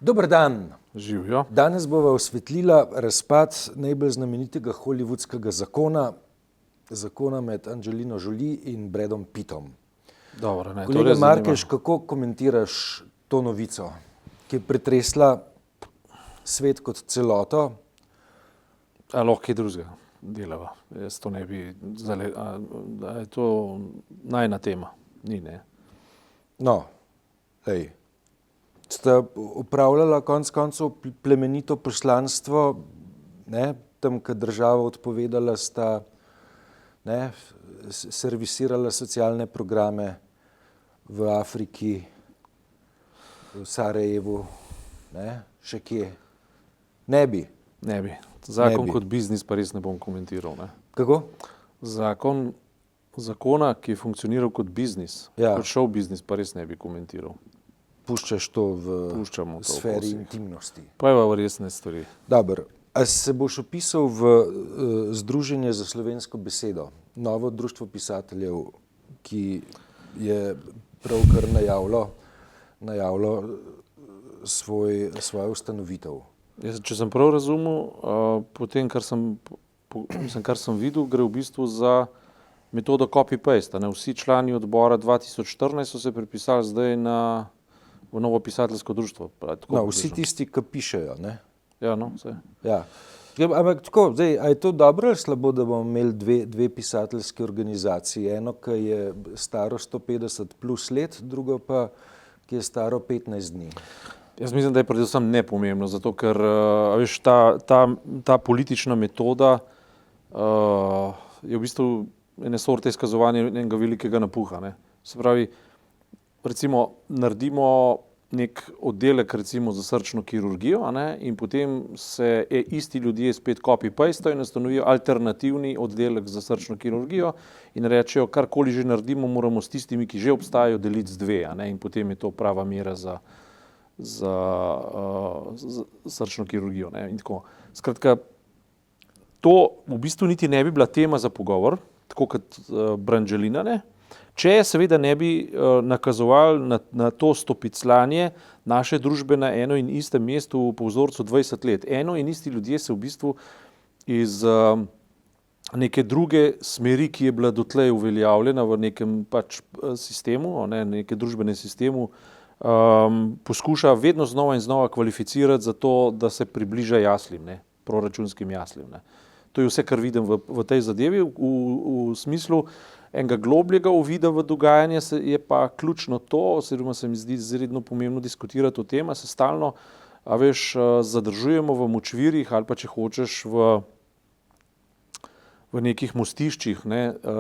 Dober dan. Živijo. Danes bova osvetlila razpad najbolj znamenitega hollywoodskega zakona med Angelino Jolie in Bradom Pittom. Dobro, ne, Kolega Markeš, kako komentiraš to novico, ki je pretresla svet kot celoto? Lahko kaj drugega delava. Jaz to ne bi zdaj, da je to najina tema. Ni, ne. No, hej. Sta upravljala konec koncev plemenito poslanstvo, ne, tam, ko država odpovedala, sta servisirala socialne programe v Afriki, v Sarajevu, ne, še kje. Ne bi. Ne bi. Zakon kot biznis pa res ne bom komentiral. Ne. Kako? Zakona, ki je funkcioniral kot biznis, kot show biznis, pa res ne bi komentiral. Puščaš to v sferi intimnosti. Pa je v resne stvari. Dobro. A se boš opisal v Združenje za slovensko besedo, novo društvo pisateljev, ki je pravkar najavilo svojo ustanovitev? Če sem prav razumel, po tem, kar sem videl, gre v bistvu za metodo copy-paste. Vsi člani odbora 2014 so se prepisali zdaj v novo pisateljsko društvo. Vsi tisti, ki pišejo, ne? Ja, no, vse. Ja. Ampak tako, zdaj, a je to dobro ali slabo, da bomo imeli dve pisateljski organizaciji? Eno, ki je staro 150 plus let, drugo pa, ki je staro 15 dni. Jaz mislim, da je predvsem nepomembno, zato ker veš, ta politična metoda je v bistvu ene sorte izkazovanja enega velikega napuha. Ne. Se pravi, recimo naredimo nek oddelek recimo za srčno kirurgijo, in potem se isti ljudje spet copy-pastejo in ustanovijo alternativni oddelek za srčno kirurgijo in rečejo, karkoli že naredimo, moramo s tistimi, ki že obstajajo, deliti z dve, in potem je to prava mera za srčno kirurgijo. In tako. Skratka, to v bistvu niti ne bi bila tema za pogovor, tako kot Brangelina, ne? Če seveda ne bi nakazovali na to stopiclanje naše družbe na eno in istem mestu po vzorcu 20 let. Eno in isti ljudje se v bistvu iz neke druge smeri, ki je bila dotlej uveljavljena v nekem pač sistemu, neke družbenem sistemu, poskuša vedno znova in znova kvalificirati za to, da se približa jaslim, proračunskim jaslim. To je vse, kar vidim v tej zadevi, v smislu enega globljega uvida v dogajanje je pa ključno to, oziroma se mi zdi izredno pomembno diskutirati o tem, se stalno, zadržujemo v močvirjih ali pa če hočeš v nekih mostiščih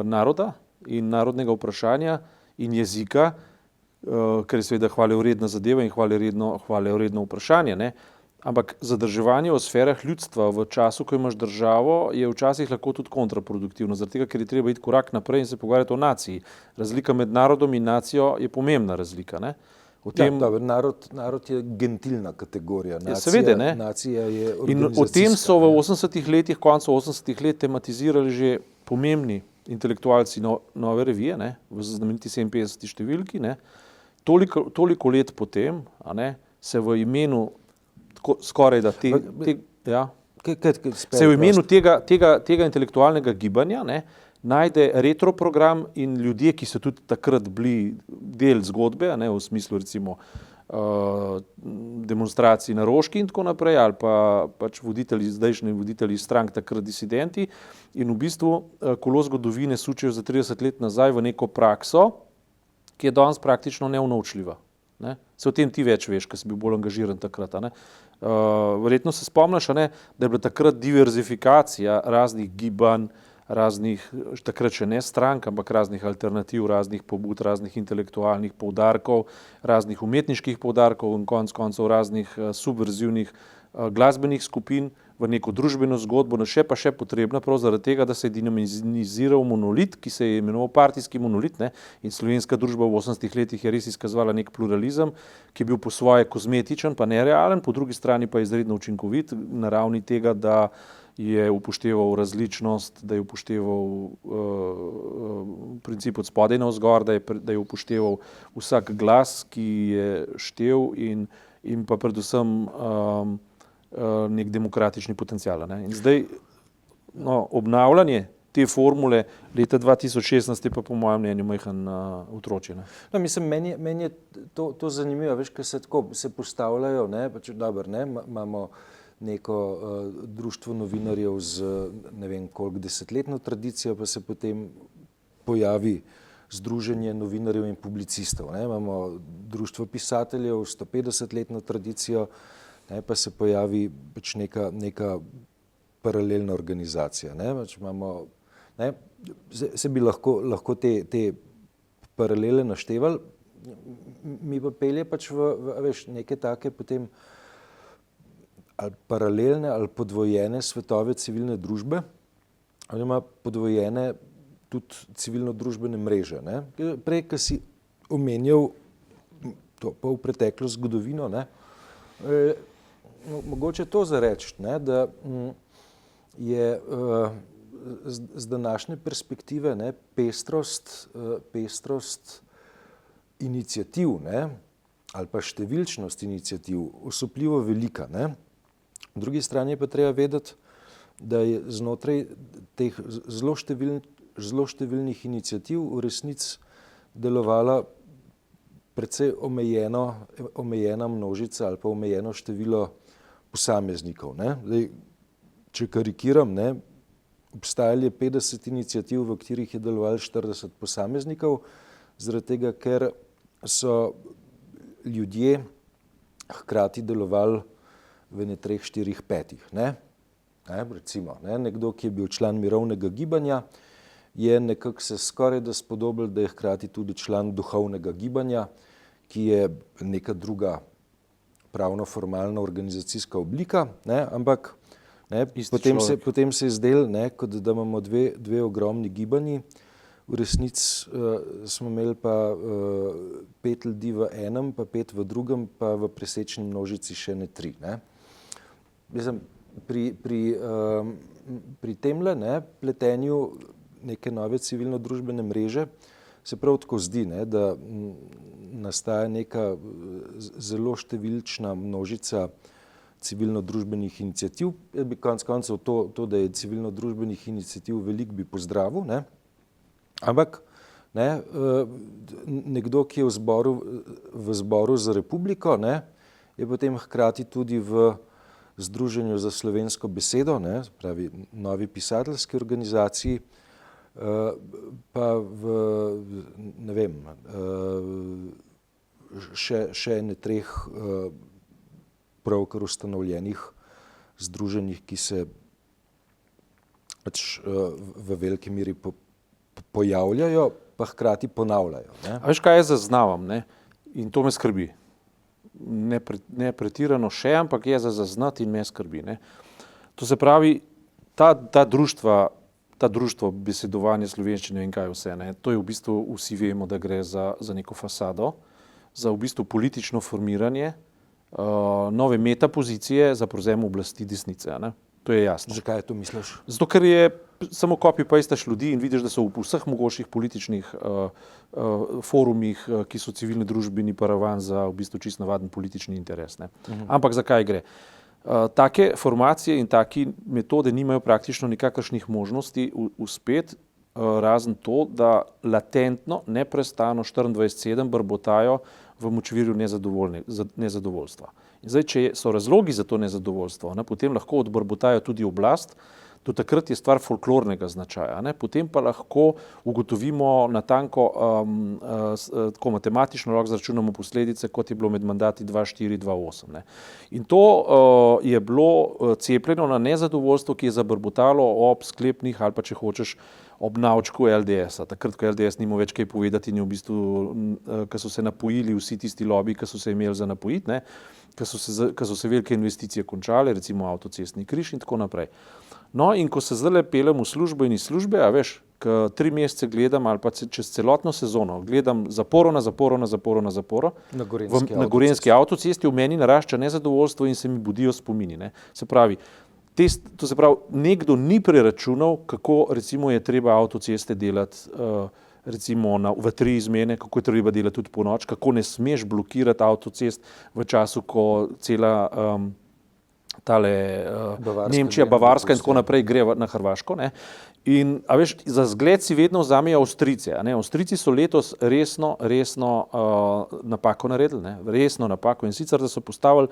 naroda in narodnega vprašanja in jezika, ker je seveda hvalevredna zadeva in hvalevredno vprašanje, ampak zadrževanje v sferah ljudstva v času, ko imaš državo, je včasih lahko tudi kontraproduktivno, zaradi tega, ker je treba iti korak naprej in se pogovarjati o naciji. Razlika med narodom in nacijo je pomembna razlika. Narod je gentilna kategorija. Seveda, ne. Nacija je organizacijska. In o tem so v 80-ih letih, koncu 80-ih let tematizirali že pomembni intelektualci Nove revije, v znameniti 57. številki. Toliko let potem se v imenu skoraj da se v imenu tega intelektualnega gibanja najde retroprogram in ljudje, ki so tudi takrat bili del zgodbe, v smislu recimo demonstracij na Roški in tako naprej, ali pa pač zdajšnji voditelji strank, takrat disidenti, in v bistvu kolo zgodovine sučejo za 30 let nazaj v neko prakso, ki je danes praktično neunovčljiva. Se o tem ti več veš, ker si bil bolj angažiran takrat. Verjetno se spomniš, da je bila takrat diverzifikacija raznih gibanj, raznih, takrat še ne strank, ampak raznih alternativ, raznih pobud, raznih intelektualnih poudarkov, raznih umetniških poudarkov in konec koncev raznih subverzivnih glasbenih skupin v neko družbeno zgodbo, še potrebna prav zaradi tega, da se je dinamiziral monolit, ki se je imenoval partijski monolit, in slovenska družba v 80-ih letih je res izkazovala nek pluralizem, ki je bil po svoje kozmetičen, pa nerealen, po drugi strani pa izredno učinkovit na ravni tega, da je upošteval različnost, da je upošteval princip od spodaj navzgor, da je upošteval vsak glas, ki je štel in pa predvsem nek demokratični potencial. Ne. In zdaj obnavljanje te formule leta 2016 je pa po mojem mnenju majhen otročje. No, mislim, meni je to zanimivo, veš, ker se postavljajo, ne, pač dobro, ne, imamo neko društvo novinarjev z ne vem koliko desetletno tradicijo, pa se potem pojavi Združenje novinarjev in publicistov. Ne. Imamo društvo pisateljev s 150-letno tradicijo, ne, pa se pojavi pač neka paralelna organizacija. Ne. Pač imamo, ne, se bi lahko te paralele naštevali, mi pa pelje pač v veš, neke take potem ali paralelne ali podvojene svetove civilne družbe, ali ima podvojene tudi civilno-družbene mreže. Ne. Prej, ko si omenjal to polpreteklo zgodovino, ne, mogoče to zareči, ne, da je z današnje perspektive, ne, pestrost iniciativ, ne, ali pa številčnost iniciativ osupljivo velika. Ne. Po drugi strani je pa treba vedeti, da je znotraj teh zelo številnih iniciativ v resnici delovala precej omejena množica ali pa omejeno število posameznikov. Ne. Zdaj, če karikiram, ne, obstajalo je 50 iniciativ, v katerih je delovalo 40 posameznikov, zaradi tega, ker so ljudje hkrati delovali v 3, 4, 5. Ne. Ne, recimo, ne, nekdo, ki je bil član mirovnega gibanja, je nekako se skoraj da spodobil, da je hkrati tudi član duhovnega gibanja, ki je neka druga pravno-formalna organizacijska oblika, ne, ampak ne, potem se je zdelo, ne, kot da imamo dve ogromni gibanji. V resnici smo imeli pa 5 ljudi v enem, pa 5 v drugem, pa v presečni množici še ne 3. Ne. Mislim, pri temle, ne, pletenju neke nove civilno-družbene mreže se prav tako zdi, ne, da nastaja neka zelo številčna množica civilno-družbenih iniciativ. Jaz bi konec koncev to, da je civilno-družbenih iniciativ veliko, bi pozdravil, ne. Ampak ne, nekdo, ki je v zboru za republiko, ne, je potem hkrati tudi v Združenju za slovensko besedo, ne, pravi novi pisateljski organizaciji, pa v, ne vem, še ne 3 pravkar ustanovljenih združenjih, ki se pač v veliki meri pojavljajo, pa hkrati ponavljajo. Ne. A veš, kaj jaz zaznavam, ne? In to me skrbi. Ne pretirano še, ampak je za zaznati in me skrbi. Ne? To se pravi, ta društvo besedovanje slovenščine in kaj vse, ne? To je v bistvu, vsi vemo, da gre za neko fasado, za v bistvu politično formiranje nove metapozicije za prevzem oblasti desnice. Ne? To je jasno. Zakaj to misliš? Zato, ker je samo copy-pastaš ljudi in vidiš, da so v vseh mogočih političnih forumih, ki so civilni družbeni paravan za v bistvu čisto navaden politični interes. Ne. Ampak zakaj gre? Take formacije in take metode nimajo praktično nikakršnih možnosti uspeti, razen to, da latentno, neprestano 24/7 brbotajo v močvirju nezadovoljstva. In zdaj, če so razlogi za to nezadovoljstvo, ne, potem lahko odbrbotajo tudi oblast, do takrat je stvar folklornega značaja. Ne. Potem pa lahko ugotovimo natanko, tako matematično lahko zračunamo posledice, kot je bilo med mandati 2004-2008. Ne. In to je bilo cepljeno na nezadovoljstvo, ki je zabrbotalo ob sklepnih ali pa, če hočeš, ob navčku LDS-a. Takrat, ko LDS nima več kaj povedati in je v bistvu, ko so se napojili vsi tisti lobiji, ki so se imeli za napojiti, ne, ko so se velike investicije končale, recimo avtocestni križ in tako naprej. No, in ko se zdaj pelem v službo in iz službe, a veš, ko 3 mesece gledam ali pa čez celotno sezono, gledam zaporo na zaporo, na Gorenjski avtocesti v meni narašča nezadovoljstvo in se mi budijo spomini. Ne. Se pravi, nekdo ni preračunal, kako recimo je treba avtoceste delati recimo v 3 izmene, kako je treba delati tudi po noč, kako ne smeš blokirati avtocest v času, ko cela Nemčija, Bavarska in tako naprej gre na Hrvaško. Ne. In a veš, za zgled si vedno vzamejo Avstrijce. Avstrijci so letos resno napako naredili, ne. Resno napako, in sicer, da so postavili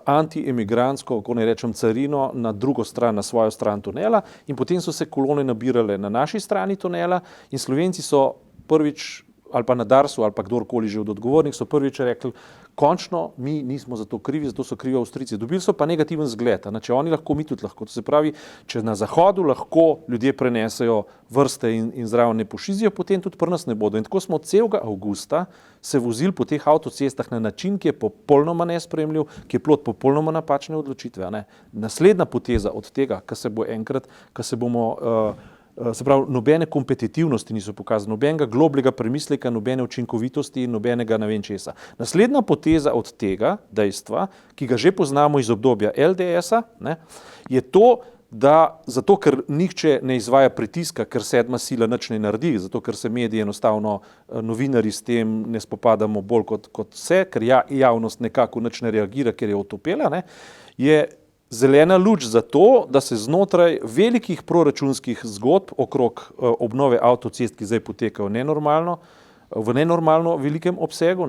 anti-emigrantsko, kako ne rečem, carino na drugo stran, na svojo stran tunela, in potem so se kolone nabirale na naši strani tunela in Slovenci so prvič, ali pa na Darsu, ali pa kdorkoli že od odgovornih, so prvič rekli, končno mi nismo za to krivi, zato so krivi Avstrijci. Dobili so pa negativen zgled, če oni lahko, mi tudi lahko. To se pravi, če na zahodu lahko ljudje prenesejo vrste in zraven ne pošizijo, potem tudi pri nas ne bodo. In tako smo od celega avgusta se vozili po teh avtocestah na način, ki je popolnoma nesprejemljiv, ki je plod popolnoma napačne odločitve. Naslednja poteza od tega, ko se bo enkrat, ko se bomo se pravi, nobene kompetitivnosti niso pokazali, nobenega globljega premisleka, nobene učinkovitosti in nobenega ne vem česa. Naslednja poteza od tega dejstva, ki ga že poznamo iz obdobja LDS-a, je to, da zato, ker nihče ne izvaja pritiska, ker sedma sila nič ne naredi, zato, ker se mediji enostavno, novinarji s tem ne spopadamo bolj kot vse, ker javnost nekako nič ne reagira, ker je otopela, je zelena luč za to, da se znotraj velikih proračunskih zgodb okrog obnove avtocest, ki zdaj potekajo v nenormalno velikem obsegu,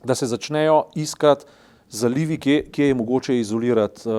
da se začnejo iskati zalivi, kje je mogoče izolirati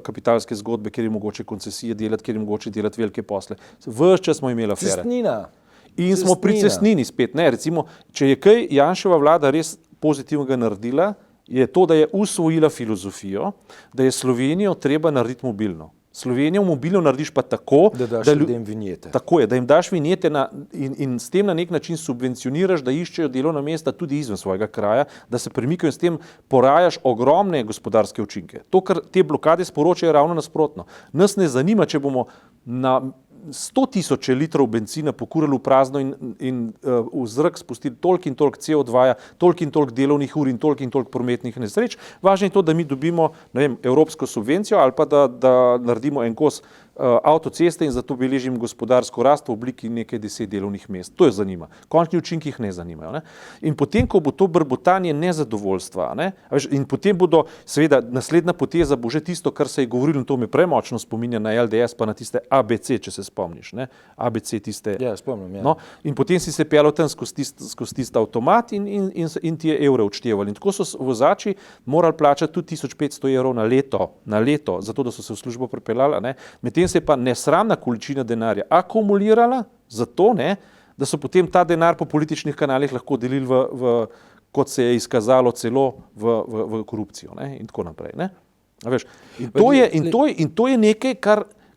kapitalske zgodbe, kjer je mogoče koncesije delati, kjer je mogoče delati velike posle. Ves čas smo imeli afere. Cestnina. In smo pri cestnini spet. Recimo, če je kaj Janševa vlada res pozitivnega naredila, je to, da je usvojila filozofijo, da je Slovenijo treba narediti mobilno. Slovenijo mobilno narediš pa tako, da daš ljudem vinjete. Tako je, da jim daš vinjete in s tem na nek način subvencioniraš, da iščejo delovna mesta tudi izven svojega kraja, da se premikajo in s tem porajaš ogromne gospodarske učinke. To, kar te blokade sporočajo, je ravno nasprotno. Nas ne zanima, če bomo na 100.000 litrov bencina pokurili v prazno in v zrak spustili toliko in toliko CO2, toliko in toliko delovnih ur in toliko prometnih nesreč. Važno je to, da mi dobimo, ne vem, evropsko subvencijo ali pa da naredimo en kos avtoceste in zato beležim gospodarsko rast v obliki nekaj 10 delovnih mest. To je zanima. Končni učinki jih ne zanimajo. In potem, ko bo to brbotanje nezadovoljstva, in potem bodo, seveda, naslednja poteza bo že tisto, kar se je govorilo, in to me premočno spominja na LDS, pa na tiste ABC, če se spomniš. ABC tiste. Ja, spomnim, ja. No, in potem si se peljal tam skozi tisti avtomat in ti je evre odštevali. In tako so vozači morali plačati tudi 1500 evrov na leto, zato da so se v službo pripeljali. Medtem se je pa nesramna količina denarja akumulirala zato, da so potem ta denar po političnih kanalih lahko delili kot se je izkazalo, celo v korupcijo, in tako naprej. A veš, in to je nekaj,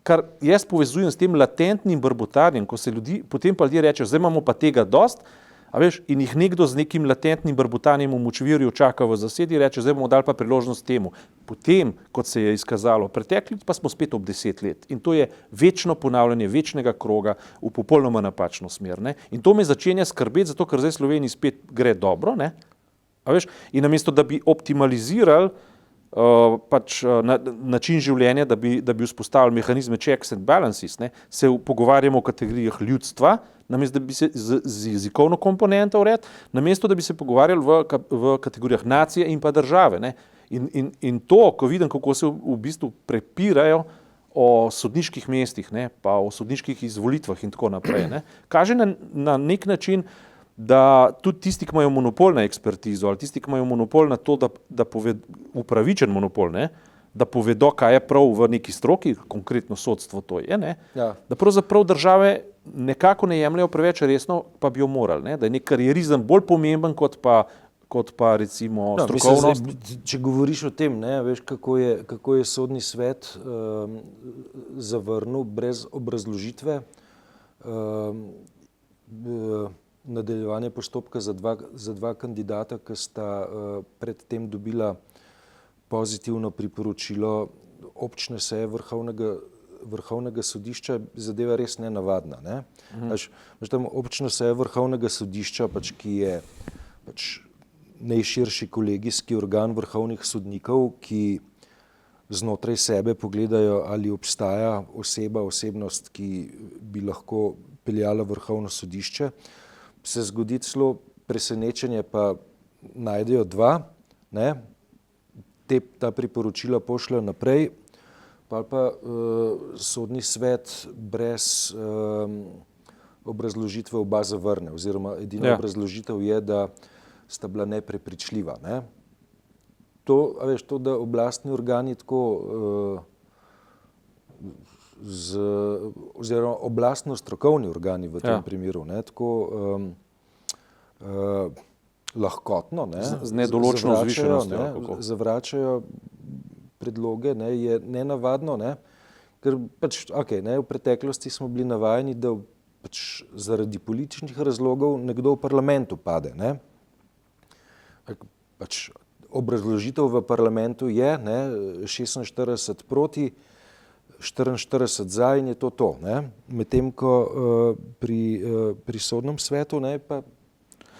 kar jaz povezujem s tem latentnim brbotarjem, ko se potem pa ljudje rečejo, zdaj imamo pa tega dost, a veš, in jih nekdo z nekim latentnim brbotanjem v močvirju čaka v zasedi, reče, zdaj bomo dali pa priložnost temu. Potem, kot se je izkazalo, pretekli pa smo spet ob 10 let. In to je večno ponavljanje večnega kroga v popolnoma napačno smer. In to me začenja skrbeti, zato ker zdaj Sloveniji spet gre dobro. A veš, in namesto, da bi optimalizirali način življenja, da bi vzpostavili mehanizme checks and balances, se pogovarjamo o kategorijah ljudstva, namesto da bi se z jezikovno komponento uredili, namesto da bi se pogovarjali v kategorijah nacije in pa države. In to, ko vidim, kako se v bistvu prepirajo o sodniških mestih, pa o sodniških izvolitvah in tako naprej, kaže na nek način, da tudi tisti, ki imajo monopol na ekspertizo ali tisti, ki imajo monopol na to, da upravičen monopol, da povedo, kaj je prav v neki stroki, konkretno sodstvo to je, Ja. da pravzaprav države nekako ne jemljajo preveč resno, pa bi jo morali, da je nek karierizem bolj pomemben kot pa recimo strokovnost. Mislim, če govoriš o tem, veš, kako je sodni svet zavrnil brez obrazložitve nadaljevanje postopka za dva kandidata, ki sta predtem dobila pozitivno priporočilo občne seje Vrhovnega sodišča, zadeva res nenavadna. Tam občna seja Vrhovnega sodišča, ki je najširši kolegijski organ vrhovnih sodnikov, ki znotraj sebe pogledajo, ali obstaja osebnost, ki bi lahko peljalo Vrhovno sodišče, se zgodi celo presenečenje, pa najdejo dva, ne, ta priporočila pošljajo naprej, pa sodni svet brez obrazložitve oba zavrne, oziroma edina obrazložitev je, da sta bila neprepričljiva. Ne. To, da oblastni organi tako oziroma oblastno strokovni organi v tem primeru, ne, tako lahkotno, ne, z nedoločno zvišenostjo zavračajo predloge, ne, je nenavadno, ne, ker pač, ne, v preteklosti smo bili navajeni, da pač zaradi političnih razlogov nekdo v parlamentu pade, ne. Pač obrazložitev v parlamentu je, ne, 46 proti, 44 za in je to, ne. Medtem ko pri sodnem svetu, ne, pa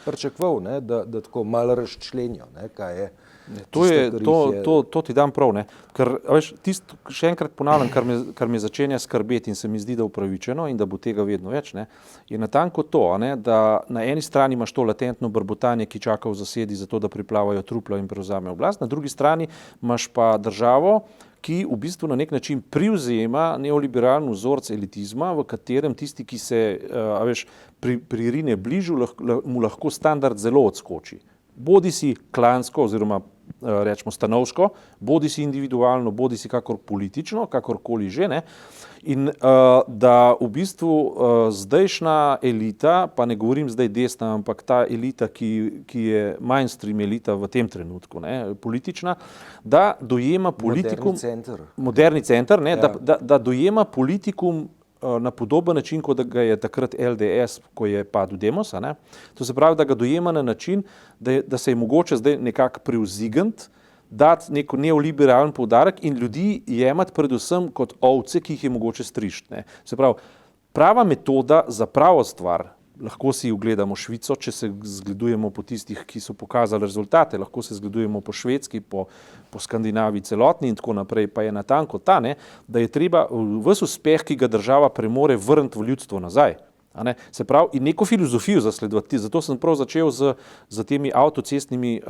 pričakoval, ne, da tako malo razčlenijo, ne, kaj je. To ti dam prav, ne. Ker, veš, še enkrat ponavljam, kar me začenja skrbeti in se mi zdi, da upravičeno in da bo tega vedno več, ne, je natanko to, ne, da na eni strani imaš to latentno brbotanje, ki čaka v zasedi za to, da priplavajo trupla in prevzame oblast, na drugi strani imaš pa državo, ki v bistvu na nek način privzema neoliberalni vzorec elitizma, v katerem tisti, ki se pririne bližu, mu lahko standard zelo odskoči. Bodi si klansko oziroma rečemo stanovsko, bodi si individualno, bodi si kakor politično, kakorkoli že, ne. In da v bistvu zdajšnja elita, pa ne govorim zdaj desna, ampak ta elita, ki je mainstream elita v tem trenutku, ne, politična, da dojema politikum, moderni center, ne, da dojema politikum na podoben način, kot da ga je takrat LDS, ko je padel Demos, ne. To se pravi, da ga dojema na način, da se je mogoče zdaj nekako privzigant, dati nek neoliberalen poudarek in ljudi jemati predvsem kot ovce, ki jih je mogoče strišti, ne. Se pravi, prava metoda za pravo stvar, lahko si ugledamo Švico, če se zgledujemo po tistih, ki so pokazali rezultate, lahko se zgledujemo po Švedski, po Skandinaviji celotni in tako naprej, pa je natanko ta, ne, da je treba ves uspeh, ki ga država premore, vrniti v ljudstvo nazaj. A ne? Se pravi, in neko filozofijo zasledovati, zato sem prav začel z temi avtocestnimi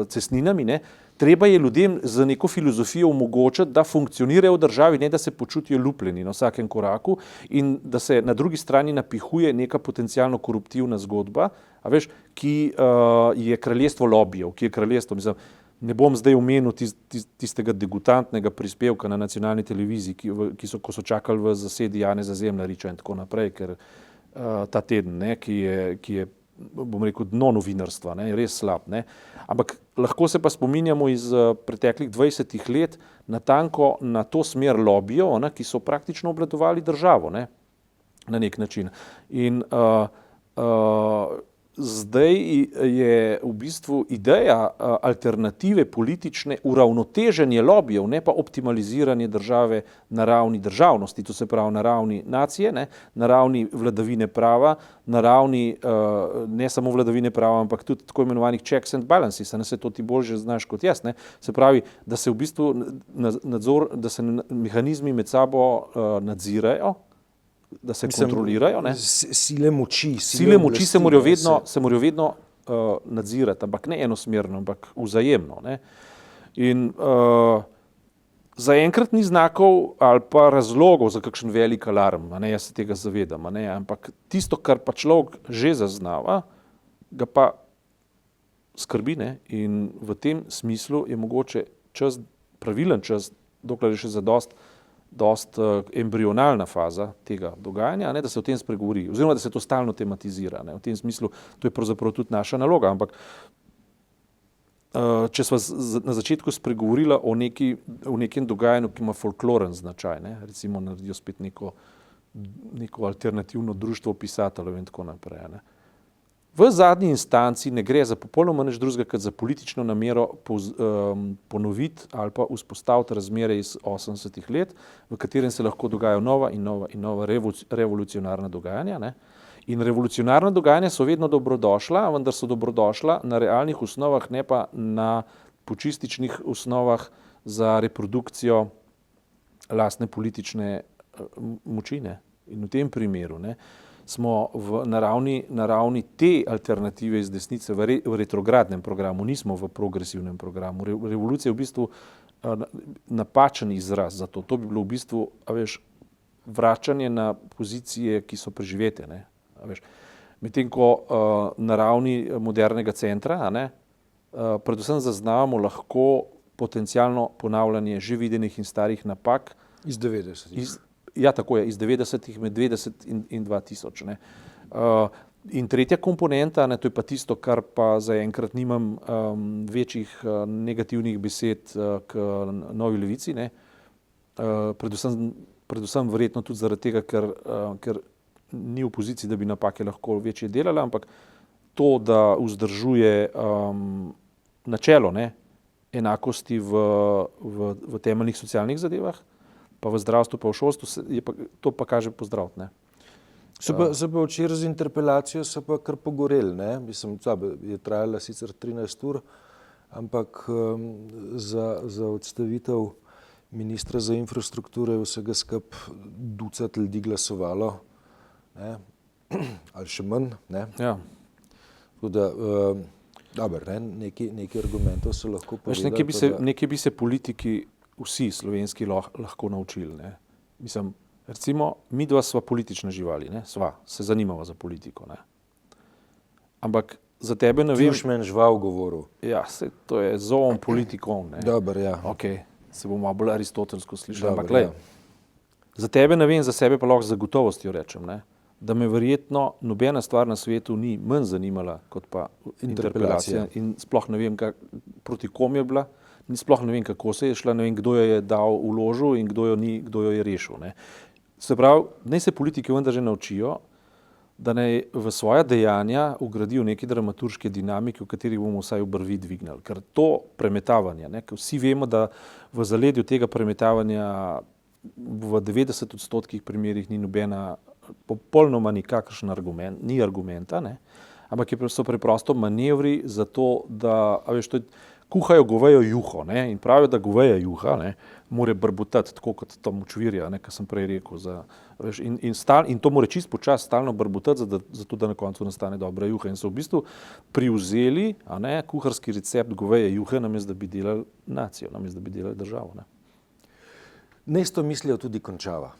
cestninami, ne. Treba je ljudem z neko filozofijo omogočiti, da funkcionirajo v državi, ne da se počutijo lupljeni na vsakem koraku in da se na drugi strani napihuje neka potencialno koruptivna zgodba, a veš, ki je kraljestvo lobijev, ki je kraljestvo, mislim, ne bom zdaj omenil tistega degutantnega prispevka na nacionalni televiziji, ko so čakali v zasedi Janeza Zemljariča in tako naprej, ker ta teden, ne, ki je, bom rekel, dno novinarstva, ne, res slab, ne. Ampak lahko se pa spominjamo iz preteklih 20 let natanko na to smer lobijev, ne, ki so praktično obvladovali državo, ne, na nek način. In zdaj je v bistvu ideja alternative politične uravnoteženje lobijev, ne pa optimaliziranje države na ravni državnosti, to se pravi na ravni nacije, ne, na ravni vladavine prava, na ravni ne samo vladavine prava, ampak tudi tako imenovanih checks and balances, ne, se to ti bolj že znaš kot jaz, ne, se pravi, da se v bistvu da se mehanizmi med sabo nadzirajo, da se kontrolirajo, ne. Sile moči se morajo vedno nadzirati, ampak ne enosmerno, ampak vzajemno, ne. In zaenkrat ni znakov ali pa razlogov za kakšen velik alarm, a ne, jaz se tega zavedam, a ne, ampak tisto, kar pa človek že zaznava, ga pa skrbi, ne, in v tem smislu je mogoče pravilen čas, dokler je še dost embrionalna faza tega dogajanja, ne, da se o tem spregovori, oziroma da se to stalno tematizira, ne, v tem smislu, to je pravzaprav tudi naša naloga, ampak če sva na začetku spregovorila o nekem dogajanju, ki ima folkloren značaj, ne, recimo naredijo spet neko alternativno društvo pisateljev in tako naprej, ne. V zadnji instanci ne gre za popolnoma nič drugega, kot za politično namero ponoviti ali pa vzpostaviti razmere iz 80-ih let, v katerem se lahko dogajajo nova in nova revolucionarna dogajanja, ne. In revolucionarna dogajanja so vedno dobrodošla, vendar so dobrodošla na realnih osnovah, ne pa na počističnih osnovah za reprodukcijo lastne politične moči, ne. In v tem primeru smo na ravni te alternative iz desnice v retrogradnem programu, nismo v progresivnem programu. Revolucija je v bistvu napačen izraz za to. To bi bilo v bistvu, vračanje na pozicije, ki so preživete. Medtem ko na ravni modernega centra, predvsem zaznavamo lahko potencialno ponavljanje že videnih in starih napak. Iz 90-ih. Ja, tako je, iz 90-ih, med 90 in 2000. In tretja komponenta, to je pa tisto, kar pa zaenkrat nimam večjih negativnih besed k Novi levici, predvsem verjetno tudi zaradi tega, ker ni v poziciji, da bi napake lahko večje delala, ampak to, da vzdržuje načelo enakosti v temeljnih socialnih zadevah, pa v zdravstvu, pa v šolstvu, to pa kaže pozdraviti. Se pa včeraj z interpelacijo so pa kar pogoreli, Mislim, je trajala sicer 13 ur, ampak za odstavitev ministra za infrastrukturo je vsega skup ducat ljudi glasovalo, ali še manj, Ja. Tako da, nekaj argumentov so lahko povedali. Nekaj bi se politiki vsi slovenski lahko naučili. Mislim, recimo, midva sva politične živali, se zanimava za politiko. Ampak za tebe ne vem. Ti boš meni žval govoril. Ja, to je zoon politikom. Dobar, ja. Ok, se bomo bolj aristotelsko slišali. Dobar, ampak glej, za tebe ne vem, za sebe pa lahko z gotovostjo rečem, da me verjetno nobena stvar na svetu ni manj zanimala kot pa interpelacija. In sploh ne vem, proti kom je bila. Sploh ne vem, kako se je šla, ne vem, kdo jo je dal vložil in kdo jo je rešil. Se pravi, naj se politiki vendar že naučijo, da naj v svoja dejanja ugradijo neke dramaturške dinamike, v katerih bomo vsaj obrvi dvignili. Ker to premetavanje, ker vsi vemo, da v zaledju tega premetavanja v 90% primerih ni nobena, popolnoma nikakršen argument, ni argumenta, ampak so preprosto manevri za to, da, to je, kuhajo govejo juho, in pravijo, da goveja juha mora brbotati, tako kot to močvirja, kar sem prej rekel. In to mora čisto počasi stalno brbotati, zato da na koncu nastane dobra juha. In so v bistvu privzeli kuharski recept goveje juhe, namesto da bi delali nacijo, namesto da bi delali državo. Naj s to mislijo tudi končava.